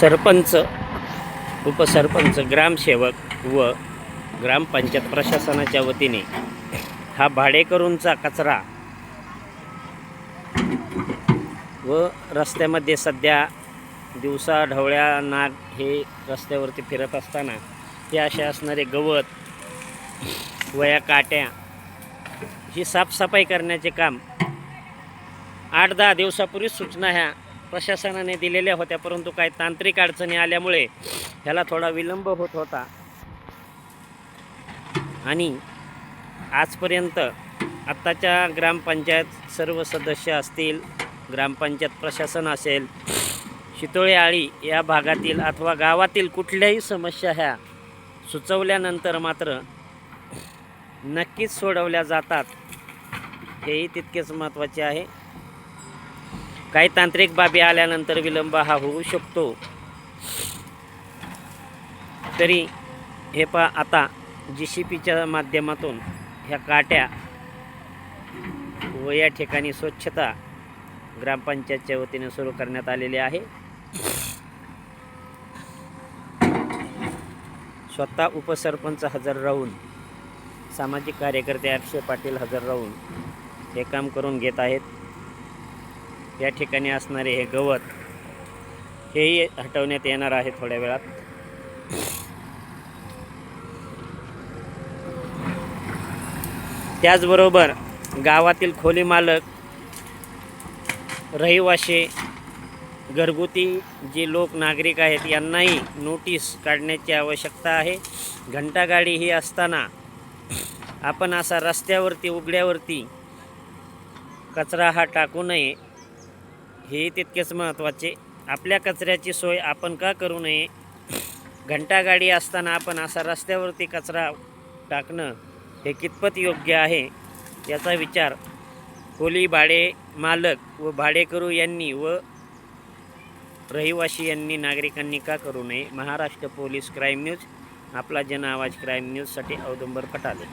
सरपंच, उपसरपंच, ग्रामसेवक व ग्रामपंचायत प्रशासनाच्या वतीने हा भाडेकरूंचा कचरा व रस्त्यामध्ये सध्या दिवसा ढवळ्या नाग हे रस्त्यावरती फिरत असताना हे असे असणारे गवत वया काट्या ही साफसफाई करण्याचे काम 8-10 दिवसापूर्वी सूचना ह्या प्रशासनाने दिलेल्या होत्या, परंतु काही तांत्रिक अडचणी आल्यामुळे ह्याला थोडा विलंब होत होता आणि आजपर्यंत आत्ताच्या ग्रामपंचायत सर्व सदस्य असतील, ग्रामपंचायत प्रशासन असेल, शितोळे आळी या भागातील अथवा गावातील कुठल्याही समस्या ह्या सुचवल्यानंतर मात्र नक्कीच सोडवल्या जातात, हेही तितकेच महत्त्वाचे आहे. काही तांत्रिक बाबी आल्यानंतर विलंब हा होऊ शकतो. तरी हे आता JCPच्या माध्यमातून ह्या काट्या व या ठिकाणी स्वच्छता ग्रामपंचायतच्या वतीने सुरू करण्यात आलेली आहे. स्वतः उपसरपंच हजर राहून, सामाजिक कार्यकर्ते अक्षय पाटील हजर राहून हे काम करून घेत आहेत. या ठिकाणी असणारे हे गवत हेही हटवण्यात येणार आहे थोड्या वेळात. त्याचबरोबर गावातील खोली मालक, रहिवाशी, घरगुती जे लोक नागरिक आहेत यांनाही नोटीस काढण्याची आवश्यकता आहे. घंटागाडी ही असताना आपण असा रस्त्यावरती उघड्यावरती कचरा हा टाकू नये, हे तितकेच महत्त्वाचे. आपल्या कचऱ्याची सोय आपण का करू नये? घंटागाडी असताना आपण असा रस्त्यावरती कचरा टाकणं हे कितपत योग्य आहे याचा विचार खोली भाडे मालक व भाडेकरू यांनी व रहिवाशी यांनी, नागरिकांनी का करू नये? महाराष्ट्र पोलीस क्राईम न्यूज, आपला जन आवाज क्राईम न्यूजसाठी औदुंबर खटाले.